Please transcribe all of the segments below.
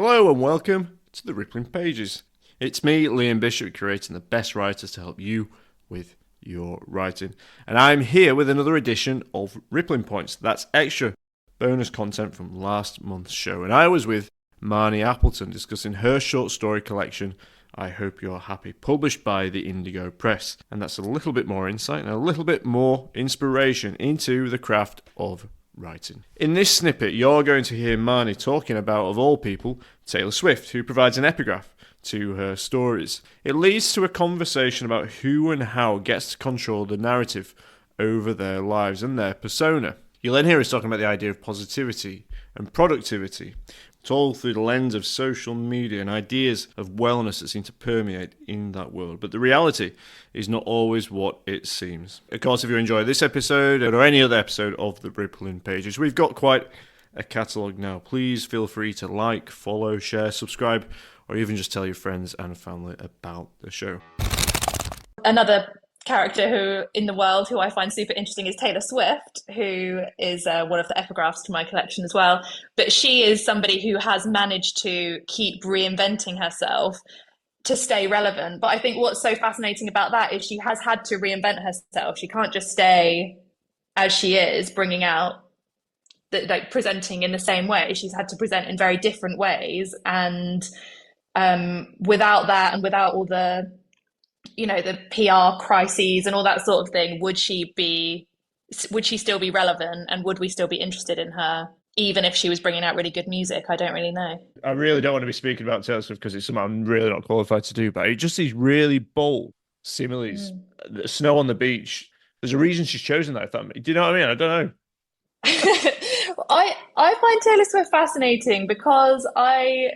Hello and welcome to the Rippling Pages. It's me, Liam Bishop, curating the best writers to help you with your writing. And I'm here with another edition of Rippling Points. That's extra bonus content from last month's show. And I was with Marni Appleton discussing her short story collection, I Hope You're Happy, published by the Indigo Press. And that's a little bit more insight and a little bit more inspiration into the craft of writing. In this snippet, you're going to hear Marni talking about, of all people, Taylor Swift, who provides an epigraph to her stories. It leads to a conversation about who and how gets to control the narrative over their lives and their persona. You'll then hear us talking about the idea of positivity and productivity. It's all through the lens of social media and ideas of wellness that seem to permeate in that world. But the reality is not always what it seems. Of course, if you enjoy this episode or any other episode of the Rippling Pages, we've got quite a catalogue now. Please feel free to like, follow, share, subscribe, or even just tell your friends and family about the show. Another character who in the world who I find super interesting is Taylor Swift, who is one of the epigraphs to my collection as well. But she is somebody who has managed to keep reinventing herself to stay relevant. But I think what's so fascinating about that is she has had to reinvent herself. She can't just stay as she is, bringing out like presenting in the same way. She's had to present in very different ways, and without that and without all the the PR crises and all that sort of thing, would she still be relevant, and would we still be interested in her even if she was bringing out really good music? I don't really know. I really don't want to be speaking about Taylor Swift because it's something I'm really not qualified to do, but it just these really bold similes. Snow on the beach. There's a reason she's chosen that. Do you know what I mean? I don't know. I find Taylor Swift fascinating because I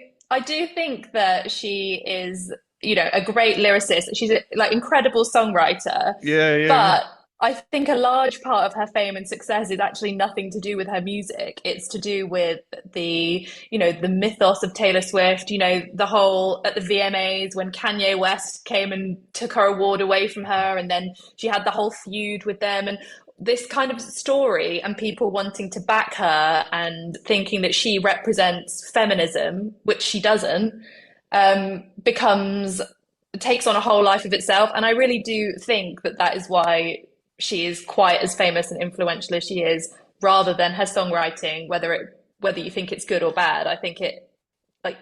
do think that she is a great lyricist. She's a incredible songwriter. Yeah. But I think a large part of her fame and success is actually nothing to do with her music. It's to do with the mythos of Taylor Swift, the whole at the VMAs when Kanye West came and took her award away from her, and then she had the whole feud with them, and this kind of story, and people wanting to back her and thinking that she represents feminism, which she doesn't, takes on a whole life of itself. And I really do think that that is why she is quite as famous and influential as she is, rather than her songwriting, whether you think it's good or bad. I think it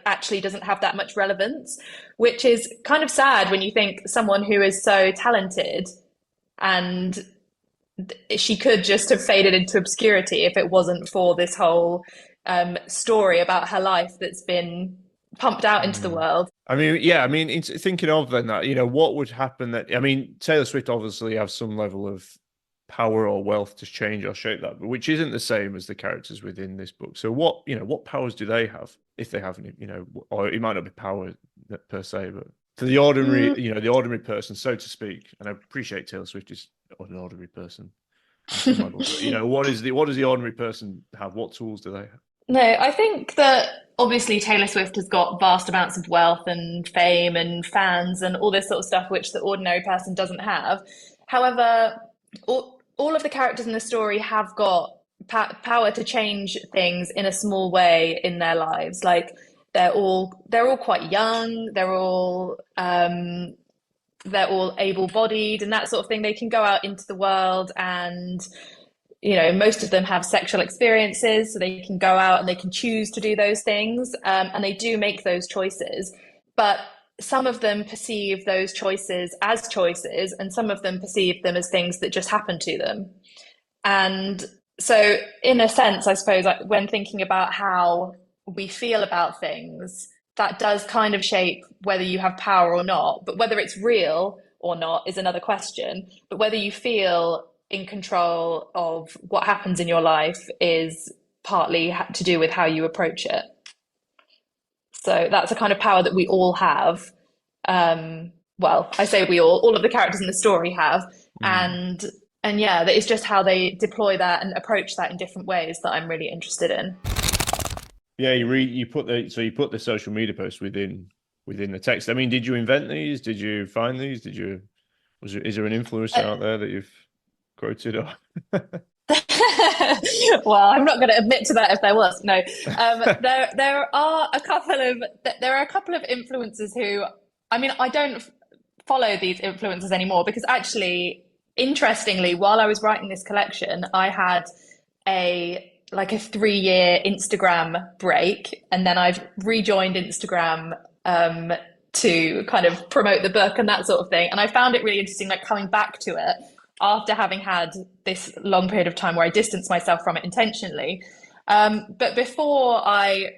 actually doesn't have that much relevance, which is kind of sad when you think someone who is so talented, and she could just have faded into obscurity if it wasn't for this whole story about her life that's been pumped out into the world. I mean, yeah, it's thinking of then that, what would happen Taylor Swift obviously has some level of power or wealth to change or shape that, but which isn't the same as the characters within this book. So what powers do they have, if they have any, or it might not be power per se, but for the ordinary, the ordinary person, so to speak. And I appreciate Taylor Swift is an ordinary person. But, what does the ordinary person have? What tools do they have? No, I think that obviously Taylor Swift has got vast amounts of wealth and fame and fans and all this sort of stuff, which the ordinary person doesn't have. However, all of the characters in the story have got power to change things in a small way in their lives. Like they're all quite young. They're all able-bodied and that sort of thing. They can go out into the world, and most of them have sexual experiences, so they can go out and they can choose to do those things, and they do make those choices. But some of them perceive those choices as choices, and some of them perceive them as things that just happen to them. And so, in a sense, I suppose, when thinking about how we feel about things, that does kind of shape whether you have power or not. But whether it's real or not is another question. But whether you feel in control of what happens in your life is partly to do with how you approach it. So that's a kind of power that we all have. Well, I say all of the characters in the story have. And yeah, that is just how they deploy that and approach that in different ways that I'm really interested in. Yeah, you put the social media posts within the text. I mean, did you invent these? Did you find these? Is there an influencer out there that you've quoted? Or Well, I'm not going to admit to that if there was. No, there are a couple of influencers who, I mean, I don't follow these influencers anymore because actually, interestingly, while I was writing this collection, I had a 3 year Instagram break, and then I've rejoined Instagram to kind of promote the book and that sort of thing. And I found it really interesting, like coming back to it after having had this long period of time where I distanced myself from it intentionally. But before I,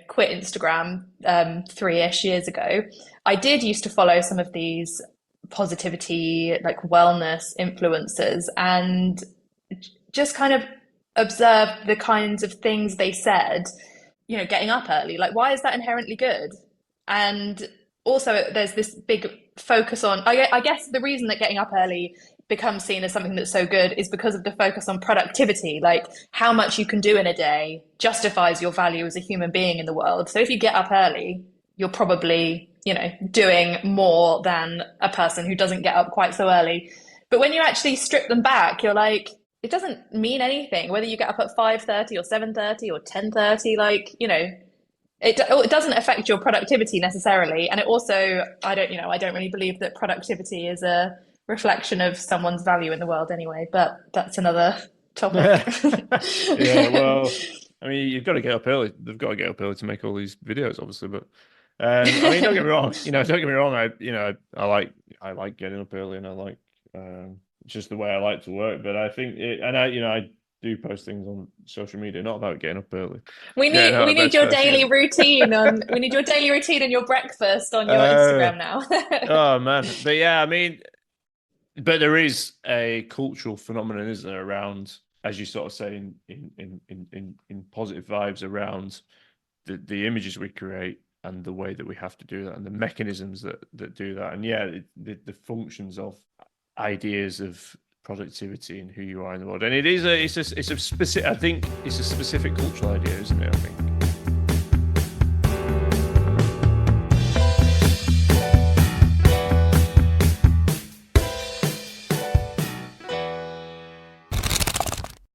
quit Instagram 3-ish years ago, I did used to follow some of these positivity, like wellness influencers, and just kind of observe the kinds of things they said, getting up early. Like, why is that inherently good? And also, there's this big focus on, I guess the reason that getting up early becomes seen as something that's so good is because of the focus on productivity. Like, how much you can do in a day justifies your value as a human being in the world. So if you get up early, you're probably, doing more than a person who doesn't get up quite so early. But when you actually strip them back, you're like, it doesn't mean anything whether you get up at 5:30 or 7:30 or 10:30. Like, it doesn't affect your productivity necessarily. And it also, I don't really believe that productivity is a reflection of someone's value in the world anyway, but that's another topic. Yeah, well, I mean, you've got to get up early. They've got to get up early to make all these videos, obviously. But I mean, don't get me wrong. Don't get me wrong. I like getting up early, and I like just the way I like to work. But I think I do post things on social media, not about getting up early. We Getting need out we of bed need your first, daily routine on we need your daily routine and your breakfast on your Uh, Instagram now. oh man, but yeah, I mean, but there is a cultural phenomenon, isn't there, around, as you sort of say, in positive vibes around the images we create and the way that we have to do that and the mechanisms that do that. And yeah, the functions of ideas of productivity and who you are in the world. And it's a specific, I think it's a specific cultural idea, isn't it? I think.